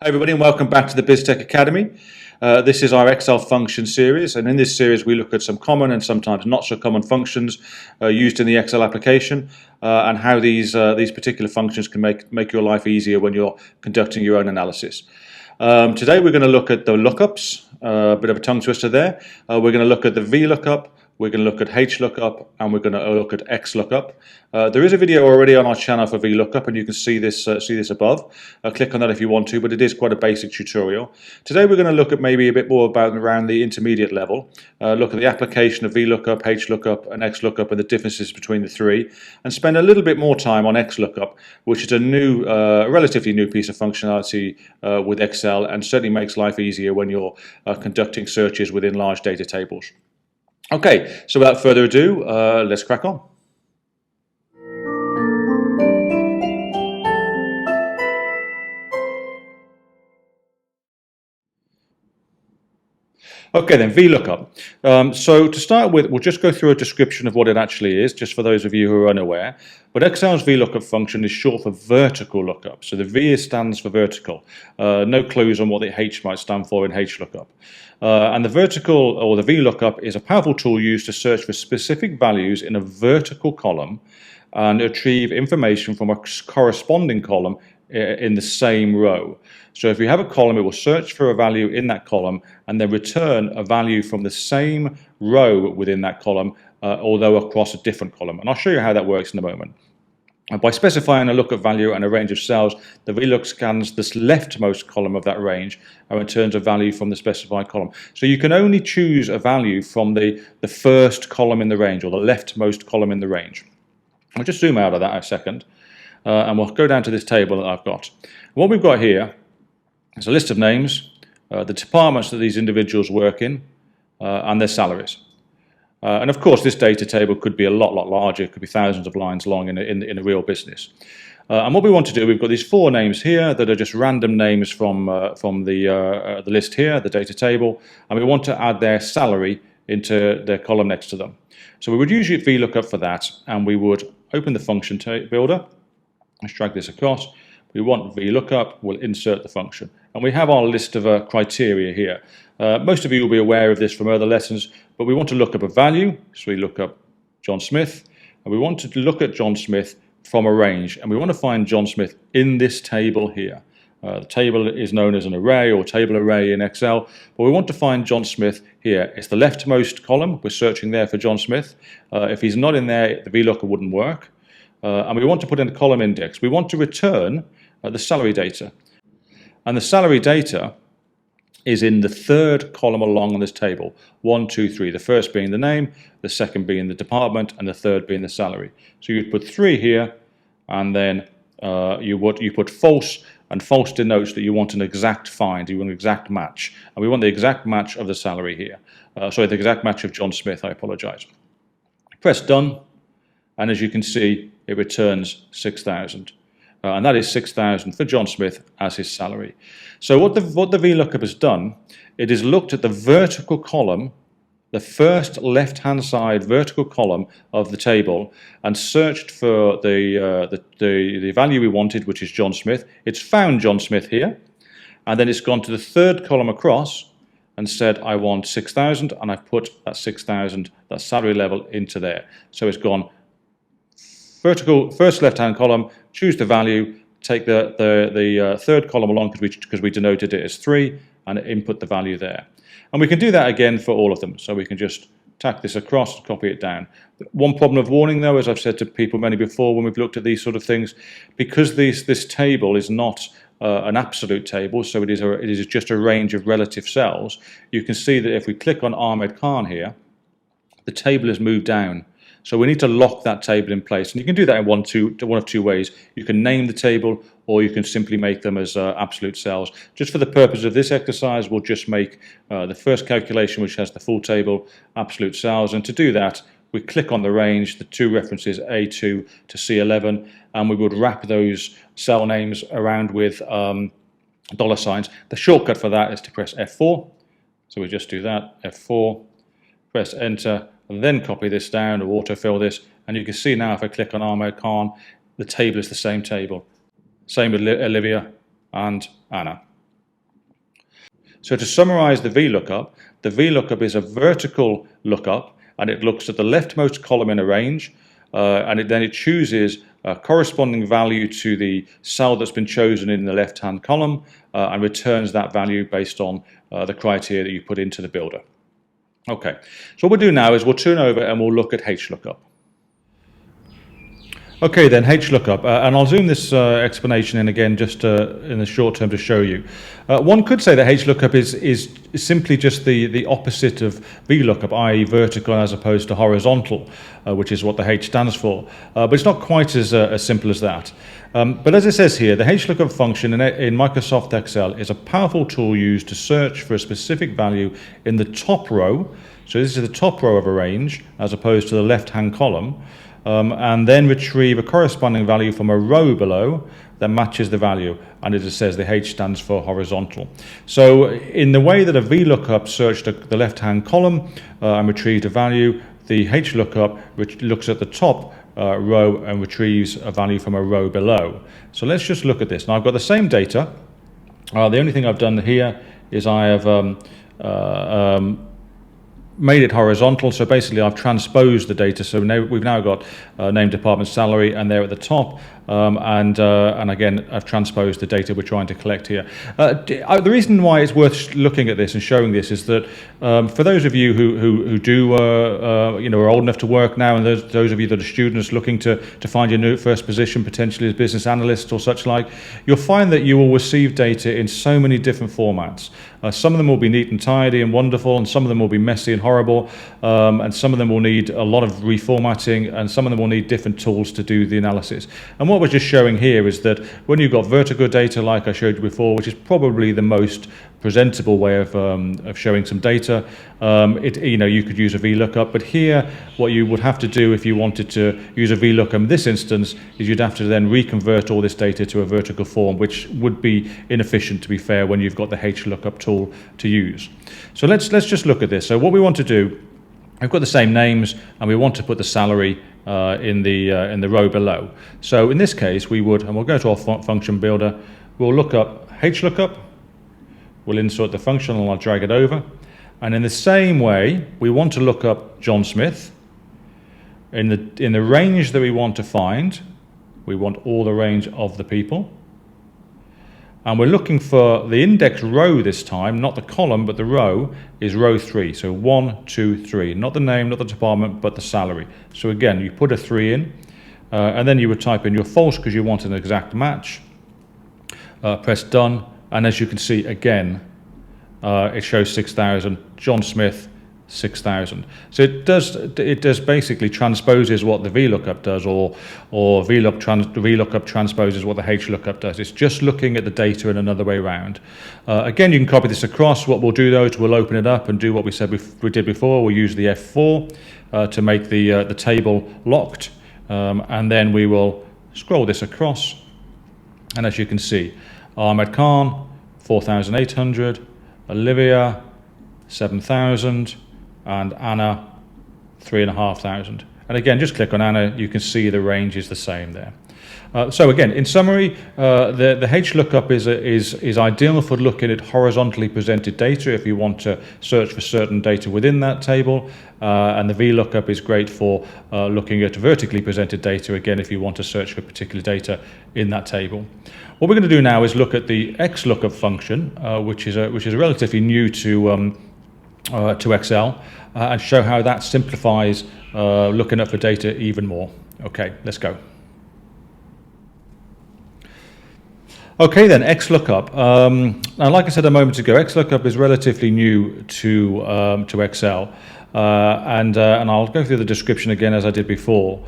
Hi everybody and welcome back to the BizTech Academy. This is our Excel function series, and in this series we look at some common and sometimes not so common functions used in the Excel application and how these particular functions can make your life easier when you're conducting your own analysis. Today we're going to look at the lookups, a bit of a tongue twister there. We're going to look at the VLOOKUP, we're going to look at HLOOKUP, and we're going to look at XLOOKUP. There is a video already on our channel for VLOOKUP, and you can see this above. Click on that if you want to, but it is quite a basic tutorial. Today we're going to look at maybe a bit more around the intermediate level, look at the application of VLOOKUP, HLOOKUP, and XLOOKUP, and the differences between the three, and spend a little bit more time on XLOOKUP, which is a new, relatively new piece of functionality with Excel, and certainly makes life easier when you're conducting searches within large data tables. Okay, so without further ado, let's crack on. Okay then, VLOOKUP. So to start with, we'll just go through a description of what it actually is, just for those of you who are unaware. But Excel's VLOOKUP function is short for vertical lookup. So the V stands for vertical. No clues on what the H might stand for in HLOOKUP. And the vertical, or the VLOOKUP, is a powerful tool used to search for specific values in a vertical column and retrieve information from a corresponding column in the same row. So if you have a column, it will search for a value in that column and then return a value from the same row within that column, although across a different column. And I'll show you how that works in a moment. And by specifying a lookup value and a range of cells, the VLOOKUP scans this leftmost column of that range and returns a value from the specified column. So you can only choose a value from the first column in the range, or the leftmost column in the range. I'll just zoom out of that a second, and we'll go down to this table that I've got. What we've got here is a list of names, the departments that these individuals work in, and their salaries. And of course, this data table could be a lot larger. It could be thousands of lines long in a real business. And what we want to do, we've got these four names here that are just random names from the list here, the data table, and we want to add their salary into the column next to them. So we would use VLOOKUP for that, and we would open the function builder. Let's drag this across. We want VLOOKUP, we'll insert the function. And we have our list of criteria here. Most of you will be aware of this from other lessons, but we want to look up a value, so we look up John Smith, and we want to look at John Smith from a range, and we want to find John Smith in this table here. The table is known as an array or table array in Excel, but we want to find John Smith here. It's the leftmost column. We're searching there for John Smith. If he's not in there, the VLOOKUP wouldn't work. And we want to put in a column index. We want to return the salary data. And the salary data is in the third column along on this table. 1, 2, 3. The first being the name, the second being the department, and the third being the salary. So you'd put 3 here, and then you put false, and false denotes that you want an exact find, you want an exact match. And we want the exact match of the salary here. Sorry, the exact match of John Smith, I apologize. Press done, and as you can see, it returns 6,000. And that is 6,000 for John Smith as his salary. So what the VLOOKUP has done, it has looked at the vertical column, the first left-hand side vertical column of the table, and searched for the value we wanted, which is John Smith. It's found John Smith here, and then it's gone to the third column across and said, I want 6,000, and I've put that 6,000, that salary level, into there. So it's gone vertical, first left-hand column, choose the value, take the third column along because we denoted it as 3, and input the value there. And we can do that again for all of them. So we can just tack this across and copy it down. One problem of warning, though, as I've said to people many before when we've looked at these sort of things, because this table is not an absolute table, so it is just a range of relative cells. You can see that if we click on Ahmed Khan here, the table is moved down. So we need to lock that table in place, and you can do that in one of two ways. You can name the table, or you can simply make them as absolute cells. Just for the purpose of this exercise, we'll just make the first calculation, which has the full table, absolute cells, and to do that, we click on the range, the two references A2 to C11, and we would wrap those cell names around with dollar signs. The shortcut for that is to press F4, so we just do that, F4, press enter, and then copy this down or autofill this, and you can see now if I click on Ahmed Khan, the table is the same table. Same with Olivia and Anna. So to summarize the VLOOKUP is a vertical lookup, and it looks at the leftmost column in a range, and then it chooses a corresponding value to the cell that's been chosen in the left-hand column, and returns that value based on the criteria that you put into the builder. Okay, so what we'll do now is we'll turn over and we'll look at HLOOKUP. Okay then, HLOOKUP, and I'll zoom this explanation in again just in the short term to show you. One could say that HLOOKUP is simply just the opposite of VLOOKUP, i.e. vertical as opposed to horizontal, which is what the H stands for. But it's not quite as simple as that. But as it says here, the HLOOKUP function in Microsoft Excel is a powerful tool used to search for a specific value in the top row. So this is the top row of a range as opposed to the left-hand column. And then retrieve a corresponding value from a row below that matches the value, and as it says, the H stands for horizontal. So in the way that a VLOOKUP searched the left-hand column and retrieved a value, the HLOOKUP which looks at the top row and retrieves a value from a row below. So let's just look at this. Now I've got the same data. The only thing I've done here is I have made it horizontal, so basically I've transposed the data. So now we've now got name, department, salary, and they're at the top. And again, I've transposed the data we're trying to collect here. The reason why it's worth looking at this and showing this is that for those of you who do are old enough to work now, and those of you that are students looking to find your new first position, potentially as business analyst or such like, you'll find that you will receive data in so many different formats. Some of them will be neat and tidy and wonderful, and some of them will be messy and horrible, and some of them will need a lot of reformatting, and some of them will need different tools to do the analysis. And what we're just showing here is that when you've got vertical data like I showed you before, which is probably the most presentable way of showing some data, you could use a VLOOKUP, but here what you would have to do if you wanted to use a VLOOKUP in this instance is you'd have to then reconvert all this data to a vertical form, which would be inefficient, to be fair, when you've got the HLOOKUP tool to use. So let's just look at this. So what we want to do, we've got the same names, and we want to put the salary in the row below. So in this case, we would, and we'll go to our function builder, we'll look up HLOOKUP, we'll insert the function, and I'll drag it over. And in the same way, we want to look up John Smith. In the range that we want to find, we want all the range of the people. And we're looking for the index row this time, not the column, but the row is row 3. So 1, 2, 3. Not the name, not the department, but the salary. So again, you put a 3 in, and then you would type in your false because you want an exact match. Press done, and as you can see again, it shows 6,000. John Smith, 6,000. So it does basically transposes what the VLOOKUP does, or VLOOKUP transposes what the HLOOKUP does. It's just looking at the data in another way around. Again, you can copy this across. What we'll do though is we'll open it up and do what we said we did before. We'll use the F4 to make the table locked, and then we will scroll this across. And as you can see, Ahmed Khan, 4,800, Olivia, 7,000, and Anna, 3,500. And again, just click on Anna, you can see the range is the same there. So again, in summary, the HLOOKUP is ideal for looking at horizontally presented data if you want to search for certain data within that table, and the VLOOKUP is great for looking at vertically presented data, again, if you want to search for particular data in that table. What we're going to do now is look at the XLOOKUP function, which is relatively new to Excel, and show how that simplifies looking up for data even more. Okay, let's go. Okay then, XLOOKUP. Now, like I said a moment ago, XLOOKUP is relatively new to Excel, and I'll go through the description again as I did before.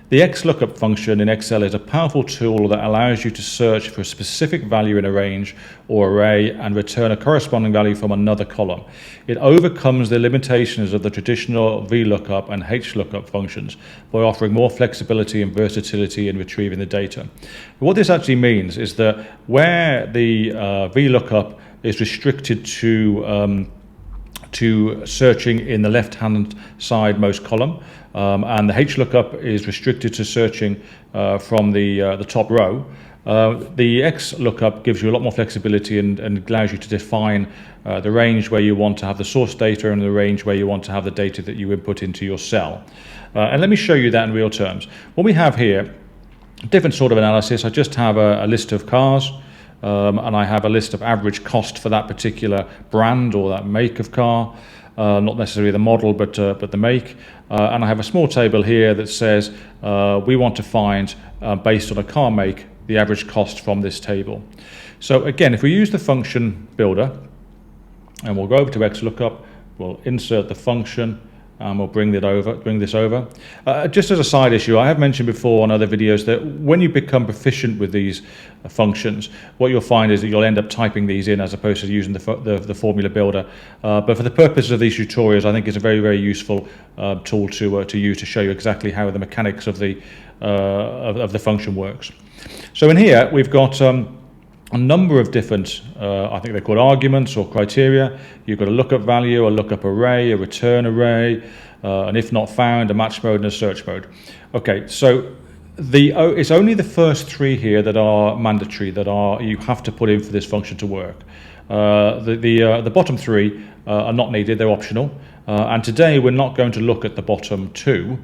The XLOOKUP function in Excel is a powerful tool that allows you to search for a specific value in a range or array and return a corresponding value from another column. It overcomes the limitations of the traditional VLOOKUP and HLOOKUP functions by offering more flexibility and versatility in retrieving the data. What this actually means is that where the VLOOKUP is restricted to searching in the left-hand side most column, and the HLOOKUP is restricted to searching from the top row. The XLOOKUP gives you a lot more flexibility and allows you to define the range where you want to have the source data and the range where you want to have the data that you input into your cell. And let me show you that in real terms. What we have here, different sort of analysis. I just have a list of cars, and I have a list of average cost for that particular brand or that make of car. Not necessarily the model, but the make. And I have a small table here that says we want to find, based on a car make, the average cost from this table. So again, if we use the function builder, and we'll go over to XLOOKUP, we'll insert the function, and we'll bring this over. Just as a side issue, I have mentioned before on other videos that when you become proficient with these functions, what you'll find is that you'll end up typing these in as opposed to using the formula builder. But for the purposes of these tutorials, I think it's a very, very useful tool to use to show you exactly how the mechanics of the function works. So in here, we've got a number of different, I think they're called arguments or criteria. You've got a lookup value, a lookup array, a return array, an if not found, a match mode, and a search mode. Okay, so it's only the first three here that are mandatory, you have to put in for this function to work. The bottom three are not needed, they're optional. And today we're not going to look at the bottom two,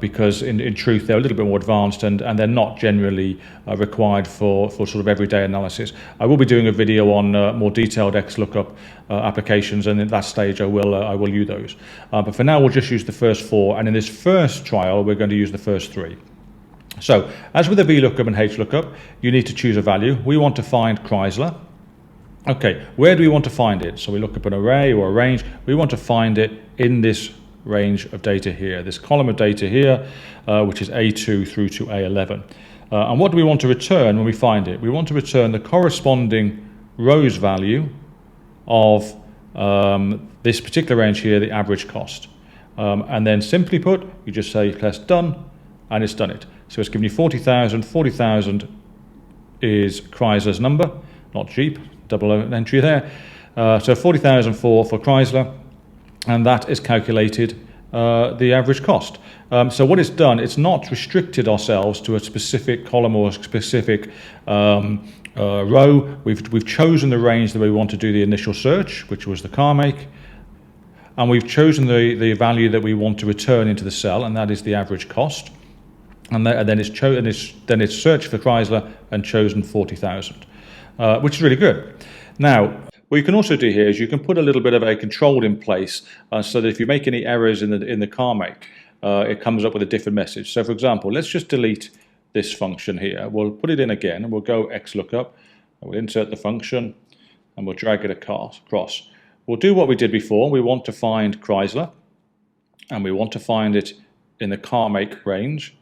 because in truth they're a little bit more advanced and they're not generally required for sort of everyday analysis. I will be doing a video on more detailed XLOOKUP applications, and at that stage I will use those. But for now we'll just use the first four, and in this first trial we're going to use the first three. So as with the VLOOKUP and HLOOKUP, you need to choose a value. We want to find Chrysler. Okay, where do we want to find it? So we look up an array or a range. We want to find it in this range of data here, this column of data here, which is A2 through to A11. And what do we want to return when we find it? We want to return the corresponding rows value of this particular range here, the average cost. And then simply put, you just say press done, and it's done it. So it's given you 40,000. 40,000 is Chrysler's number, not Jeep, double entry there. So 40,000 for Chrysler. And that is calculated the average cost. So what it's done, it's not restricted ourselves to a specific column or a specific row. We've chosen the range that we want to do the initial search, which was the car make, and we've chosen the value that we want to return into the cell, and that is the average cost. And then it's searched for Chrysler and chosen 40,000, which is really good. Now, what you can also do here is you can put a little bit of a control in place so that if you make any errors in the car make, it comes up with a different message. So for example, let's just delete this function here. We'll put it in again and we'll go XLOOKUP, we'll insert the function and we'll drag it across. We'll do what we did before. We want to find Chrysler and we want to find it in the car make range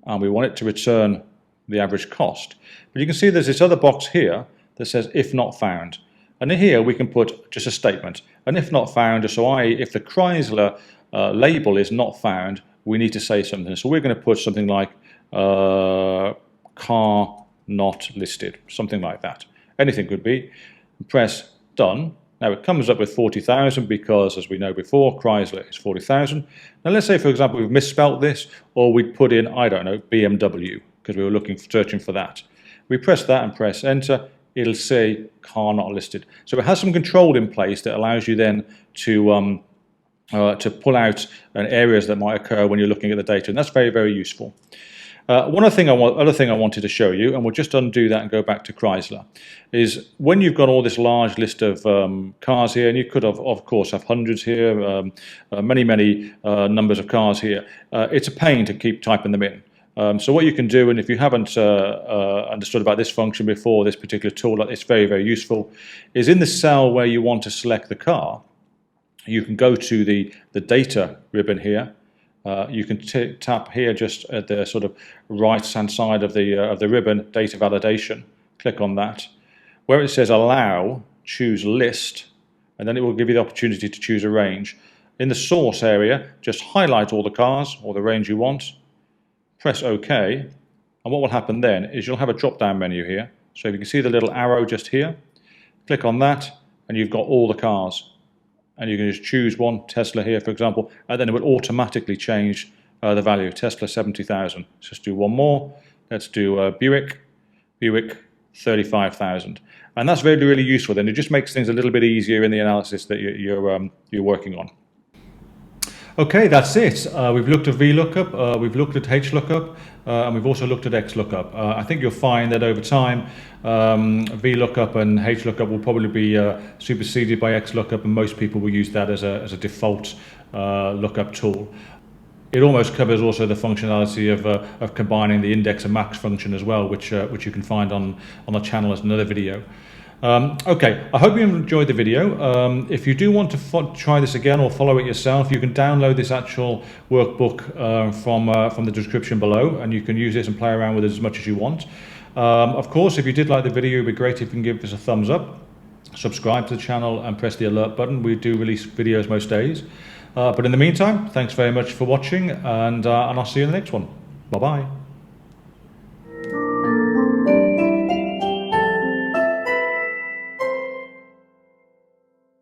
and we want it to return the average cost. But you can see there's this other box here that says if not found. And in here we can put just a statement. And if not found, so if the Chrysler label is not found, we need to say something. So we're going to put something like car not listed, something like that. Anything could be. Press done. Now it comes up with 40,000 because, as we know before, Chrysler is 40,000. Now let's say, for example, we've misspelt this, or we'd put in, I don't know, BMW, because we were searching for that. We press that and press enter. It'll say car not listed. So it has some control in place that allows you then to pull out areas that might occur when you're looking at the data, and that's very, very useful. Other thing I wanted to show you, and we'll just undo that and go back to Chrysler, is when you've got all this large list of cars here, and you could of course have hundreds here, many numbers of cars here, it's a pain to keep typing them in. So what you can do, and if you haven't understood about this function before, this particular tool, it's very, very useful, is in the cell where you want to select the car, you can go to the data ribbon here. You can tap here just at the sort of right-hand side of the ribbon, data validation. Click on that. Where it says allow, choose list, and then it will give you the opportunity to choose a range. In the source area, just highlight all the cars or the range you want. Press OK, and what will happen then is you'll have a drop-down menu here. So if you can see the little arrow just here, click on that, and you've got all the cars. And you can just choose one, Tesla here, for example, and then it will automatically change the value, Tesla 70,000. Let's just do one more. Let's do Buick, Buick 35,000. And that's really, really useful. Then it just makes things a little bit easier in the analysis that you're working on. Okay, that's it. We've looked at VLOOKUP, we've looked at HLOOKUP, and we've also looked at XLOOKUP. I think you'll find that over time, VLOOKUP and HLOOKUP will probably be superseded by XLOOKUP, and most people will use that as a default lookup tool. It almost covers also the functionality of combining the index and max function as well, which you can find on the channel as another video. Okay, I hope you enjoyed the video. If you do want to try this again or follow it yourself, you can download this actual workbook from the description below, and you can use this and play around with it as much as you want. Of course, if you did like the video, it'd be great if you can give us a thumbs up, subscribe to the channel, and press the alert button. We do release videos most days. But in the meantime, thanks very much for watching, and I'll see you in the next one. Bye-bye.